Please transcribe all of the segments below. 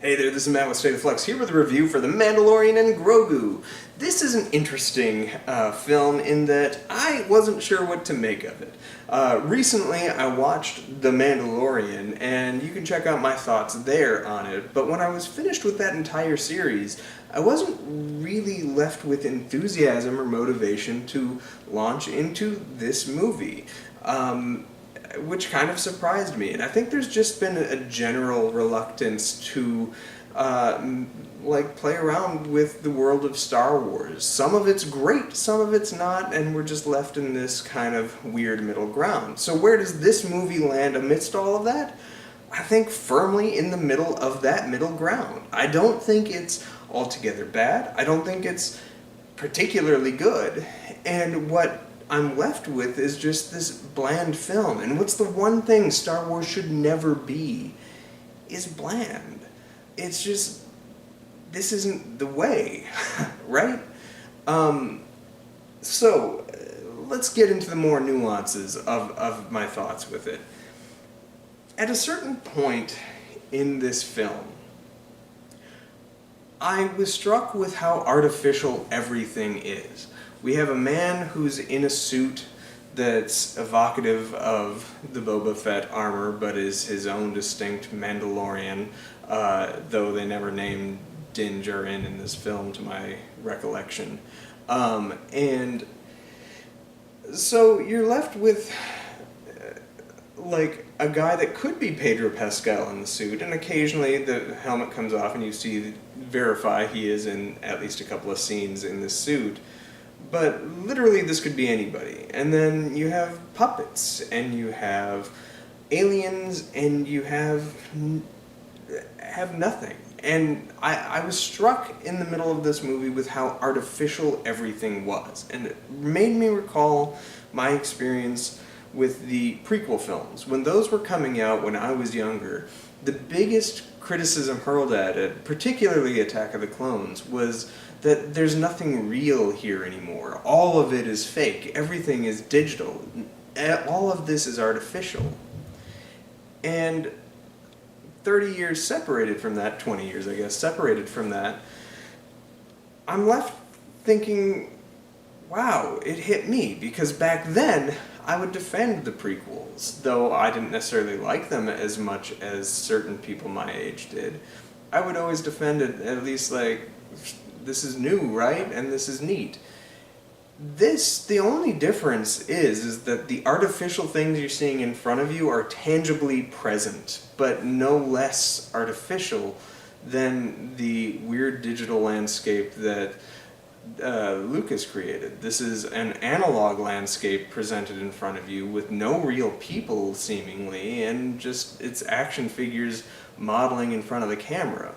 Hey there, this is Matt with State of Flux, here with a review for The Mandalorian and Grogu. This is an interesting film in that I wasn't sure what to make of it. Recently I watched The Mandalorian, and you can check out my thoughts there on it, but when I was finished with that entire series, I wasn't really left with enthusiasm or motivation to launch into this movie. Which kind of surprised me, and I think there's just been a general reluctance to play around with the world of Star Wars. Some of it's great, some of it's not, and we're just left in this kind of weird middle ground. So where does this movie land amidst all of that? I think firmly in the middle of that middle ground. I don't think it's altogether bad. I don't think it's particularly good. And what I'm left with is just this bland film. And what's the one thing Star Wars should never be? Is bland. It's just, this isn't the way, right? So, let's get into the more nuances of my thoughts with it. At a certain point in this film, I was struck with how artificial everything is. We have a man who's in a suit that's evocative of the Boba Fett armor, but is his own distinct Mandalorian, though they never named Djarin in this film, to my recollection. And so you're left with like a guy that could be Pedro Pascal in the suit, and occasionally the helmet comes off and you verify he is in at least a couple of scenes in this suit. But literally this could be anybody. And then you have puppets, and you have aliens, and you have nothing. And I was struck in the middle of this movie with how artificial everything was. And it made me recall my experience with the prequel films. When those were coming out when I was younger, the biggest criticism hurled at it, particularly Attack of the Clones, was that there's nothing real here anymore. All of it is fake. Everything is digital. All of this is artificial. And 30 years separated from that, 20 years I guess, separated from that, I'm left thinking, wow, it hit me. Because back then, I would defend the prequels, though I didn't necessarily like them as much as certain people my age did. I would always defend it, at least like, this is new, right? And this is neat. The only difference is that the artificial things you're seeing in front of you are tangibly present, but no less artificial than the weird digital landscape that Lucas created. This is an analog landscape presented in front of you with no real people, seemingly, and just it's action figures modeling in front of the camera.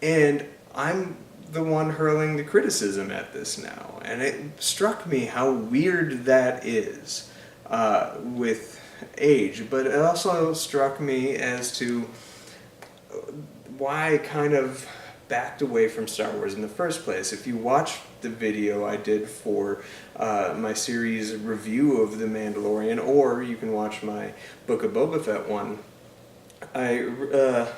And I'm the one hurling the criticism at this now, and it struck me how weird that is with age, but it also struck me as to why I kind of backed away from Star Wars in the first place. If you watch the video I did for my series review of The Mandalorian, or you can watch my Book of Boba Fett one, I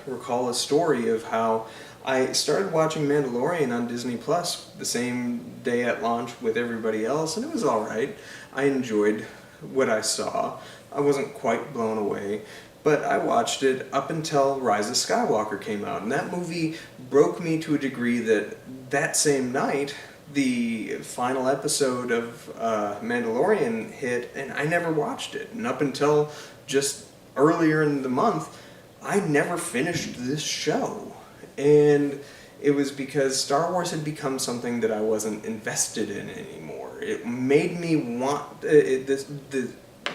recall a story of how I started watching Mandalorian on Disney Plus the same day at launch with everybody else, and it was alright. I enjoyed what I saw. I wasn't quite blown away, but I watched it up until Rise of Skywalker came out, and that movie broke me to a degree that same night, the final episode of Mandalorian hit, and I never watched it. And up until just earlier in the month, I never finished this show. And it was because Star Wars had become something that I wasn't invested in anymore. It made me want... the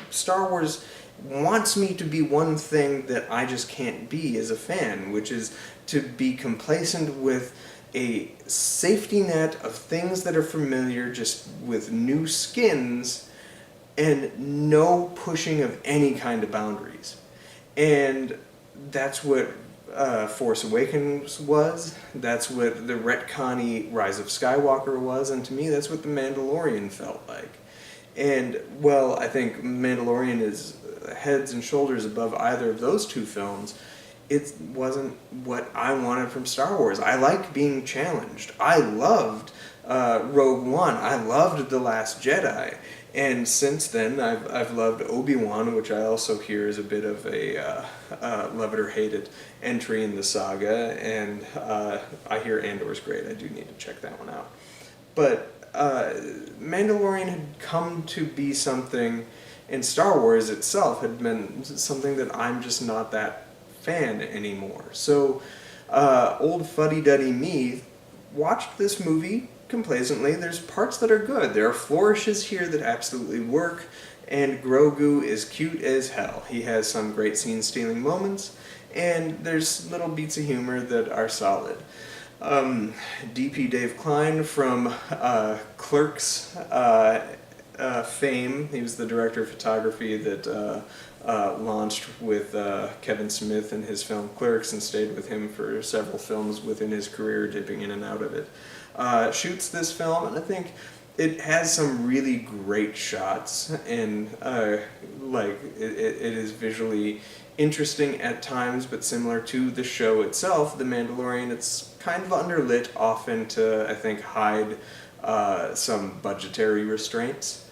Star Wars wants me to be one thing that I just can't be as a fan, which is to be complacent with a safety net of things that are familiar, just with new skins, and no pushing of any kind of boundaries. And that's what Force Awakens was, that's what the retconny Rise of Skywalker was, and to me that's what The Mandalorian felt like. And, well, I think Mandalorian is heads and shoulders above either of those two films it wasn't what I wanted from Star Wars. I like being challenged. I loved Rogue One. I loved The Last Jedi. And since then, I've loved Obi-Wan, which I also hear is a bit of a love it or hate it entry in the saga. And I hear Andor's great. I do need to check that one out. But Mandalorian had come to be something, and Star Wars itself had been something that I'm just not that fan anymore. So old fuddy-duddy me watched this movie complacently. There's parts that are good. There are flourishes here that absolutely work, and Grogu is cute as hell. He has some great scene-stealing moments, and there's little beats of humor that are solid. DP Dave Klein from Clerks fame. He was the director of photography that launched with Kevin Smith in his film Clerks and stayed with him for several films within his career, dipping in and out of it. Shoots this film, and I think it has some really great shots, and it is visually interesting at times, but similar to the show itself, The Mandalorian, it's kind of underlit, often to, I think, hide some budgetary restraints.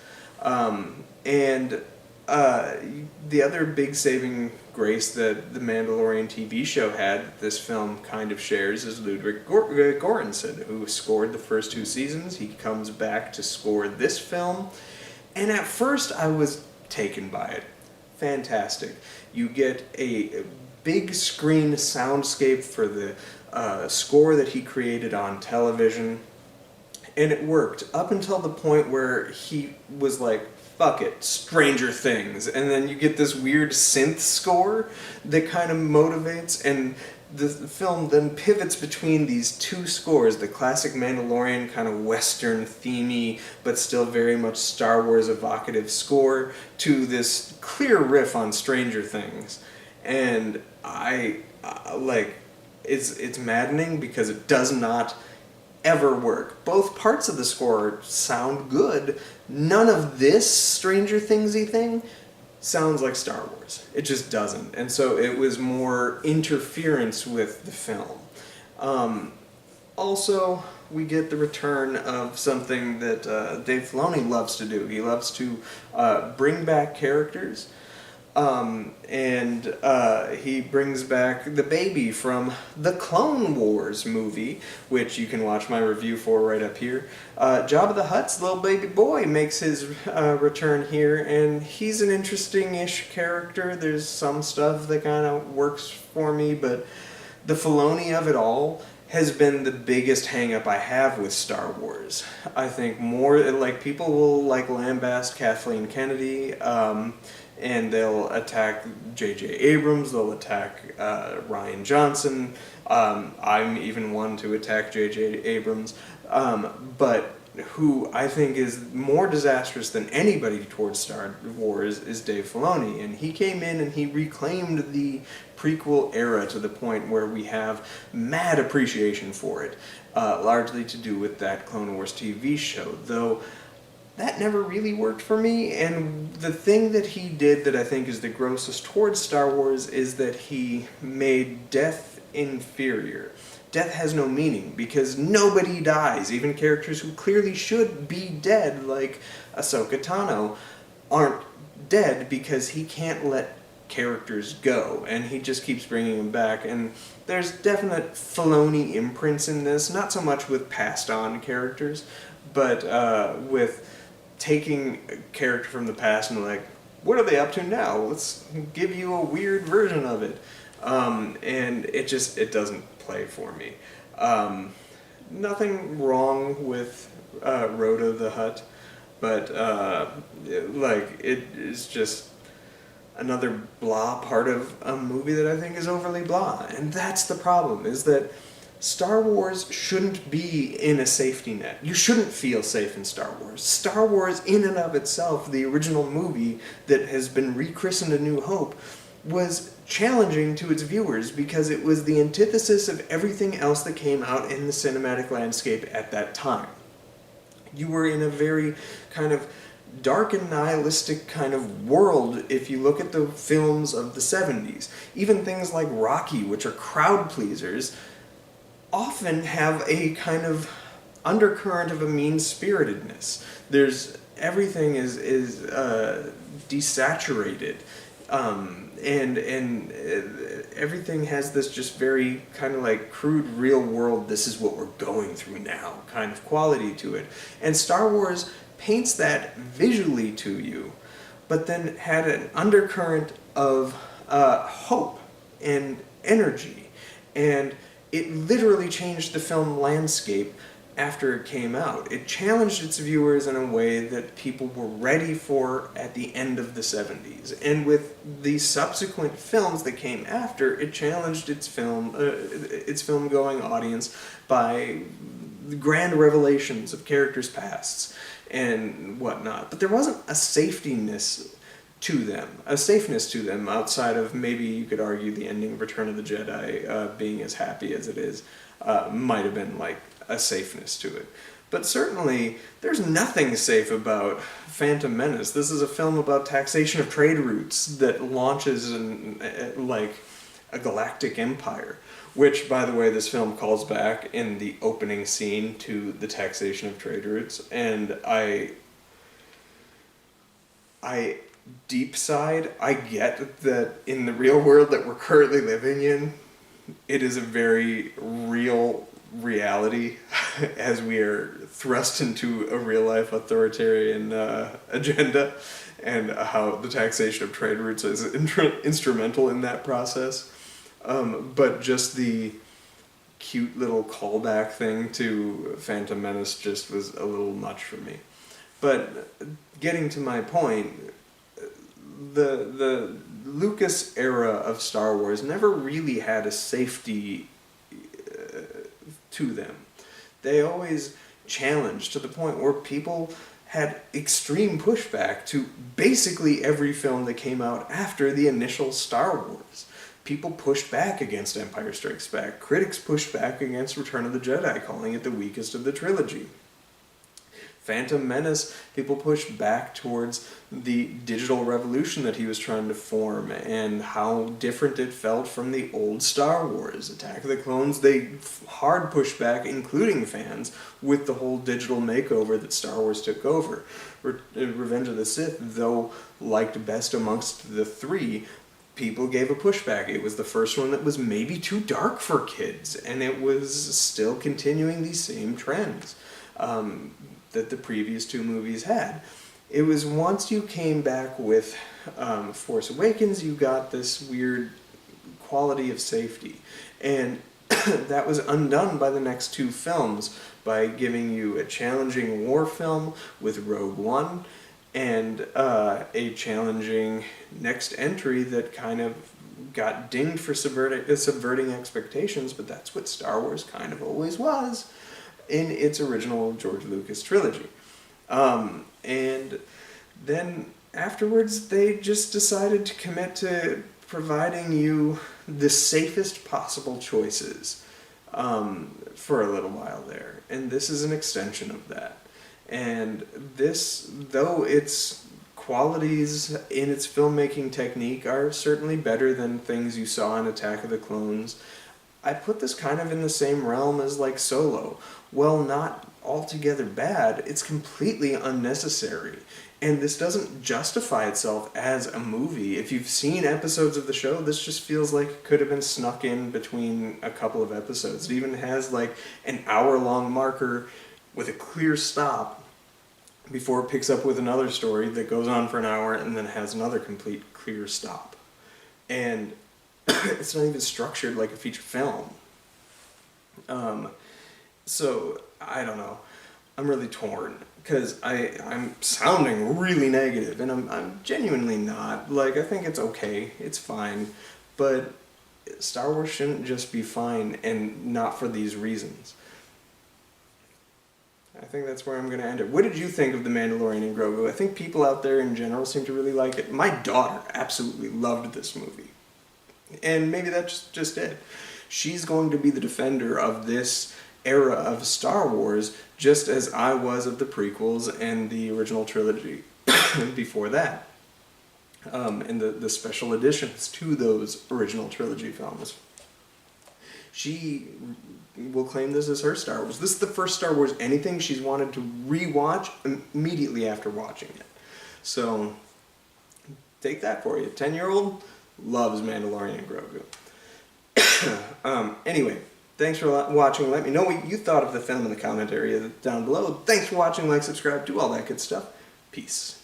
The other big saving grace that the Mandalorian TV show had, this film kind of shares, is Ludwig Göransson, who scored the first 2 seasons. He comes back to score this film, and at first I was taken by it. Fantastic. You get a big screen soundscape for the score that he created on television, and it worked up until the point where he was like, fuck it, Stranger Things. And then you get this weird synth score that kind of motivates, and the film then pivots between these 2 scores, the classic Mandalorian kind of Western themey, but still very much Star Wars evocative score, to this clear riff on Stranger Things. And it's maddening because it does not ever work. Both parts of the score sound good. None of this Stranger Things-y thing sounds like Star Wars. It just doesn't. And so it was more interference with the film. Also, we get the return of something that Dave Filoni loves to do. He loves to bring back characters. He brings back the baby from the Clone Wars movie, which you can watch my review for right up here. Jabba the Hutt's little baby boy makes his return here, and he's an interesting-ish character. There's some stuff that kind of works for me, but the Filoni of it all has been the biggest hang-up I have with Star Wars. I think more, people will lambast Kathleen Kennedy, and they'll attack J.J. Abrams, they'll attack Rian Johnson. I'm even one to attack J.J. Abrams. But who I think is more disastrous than anybody towards Star Wars is Dave Filoni. And he came in and he reclaimed the prequel era to the point where we have mad appreciation for it, largely to do with that Clone Wars TV show, though that never really worked for me. And the thing that he did that I think is the grossest towards Star Wars is that he made death inferior. Death has no meaning because nobody dies. Even characters who clearly should be dead, like Ahsoka Tano, aren't dead because he can't let characters go, and he just keeps bringing them back. And there's definite Filoni imprints in this, not so much with passed on characters, but with taking a character from the past and what are they up to now? Let's give you a weird version of it. And it doesn't play for me. Nothing wrong with Rhoda the Hutt, but it is just another blah part of a movie that I think is overly blah. And that's the problem, is that Star Wars shouldn't be in a safety net. You shouldn't feel safe in Star Wars. Star Wars, in and of itself, the original movie that has been rechristened A New Hope, was challenging to its viewers because it was the antithesis of everything else that came out in the cinematic landscape at that time. You were in a very kind of dark and nihilistic kind of world if you look at the films of the 70s. Even things like Rocky, which are crowd pleasers, often have a kind of undercurrent of a mean-spiritedness. Everything is desaturated, and everything has this just very kind of like crude, real world, this is what we're going through now kind of quality to it. And Star Wars paints that visually to you, but then had an undercurrent of hope and energy, and it literally changed the film landscape after it came out. It challenged its viewers in a way that people were ready for at the end of the 70s. And with the subsequent films that came after, it challenged its film-going audience by grand revelations of characters' pasts and whatnot. But there wasn't a safeness to them outside of, maybe you could argue, the ending of Return of the Jedi being as happy as it is might have been like a safeness to it. But certainly, there's nothing safe about Phantom Menace. This is a film about taxation of trade routes that launches like a galactic empire, which, by the way, this film calls back in the opening scene to the taxation of trade routes, and I deep side, I get that in the real world that we're currently living in, it is a very real reality as we are thrust into a real-life authoritarian agenda, and how the taxation of trade routes is instrumental in that process. But just the cute little callback thing to Phantom Menace just was a little much for me. But getting to my point, the Lucas era of Star Wars never really had a safety to them. They always challenged to the point where people had extreme pushback to basically every film that came out after the initial Star Wars. People pushed back against Empire Strikes Back. Critics pushed back against Return of the Jedi, calling it the weakest of the trilogy. Phantom Menace, people pushed back towards the digital revolution that he was trying to form and how different it felt from the old Star Wars. Attack of the Clones, they hard pushed back, including fans, with the whole digital makeover that Star Wars took over. Revenge of the Sith, though liked best amongst the three, people gave a pushback. It was the first one that was maybe too dark for kids, and it was still continuing these same trends that the previous two movies had. It was once you came back with Force Awakens, you got this weird quality of safety. And that was undone by the next two films, by giving you a challenging war film with Rogue One, and a challenging next entry that kind of got dinged for subverting expectations, but that's what Star Wars kind of always was in its original George Lucas trilogy. And then afterwards, they just decided to commit to providing you the safest possible choices for a little while there. And this is an extension of that. And this, though its qualities in its filmmaking technique are certainly better than things you saw in Attack of the Clones, I put this kind of in the same realm as like Solo. Well, not altogether bad, it's completely unnecessary. And this doesn't justify itself as a movie. If you've seen episodes of the show, this just feels like it could have been snuck in between a couple of episodes. It even has like an hour-long marker with a clear stop before it picks up with another story that goes on for an hour and then has another complete clear stop. And it's not even structured like a feature film. So, I don't know. I'm really torn, because I'm sounding really negative, and I'm genuinely not. Like, I think it's okay, it's fine, but Star Wars shouldn't just be fine, and not for these reasons. I think that's where I'm going to end it. What did you think of The Mandalorian and Grogu? I think people out there in general seem to really like it. My daughter absolutely loved this movie. And maybe that's just it. She's going to be the defender of this era of Star Wars, just as I was of the prequels and the original trilogy. before that. And the special editions to those original trilogy films. She will claim this as her Star Wars. This is the first Star Wars anything she's wanted to rewatch immediately after watching it. So, take that for you. 10-year-old loves Mandalorian and Grogu. Anyway, thanks for watching. Let me know what you thought of the film in the comment area down below. Thanks for watching. Like, subscribe, do all that good stuff. Peace.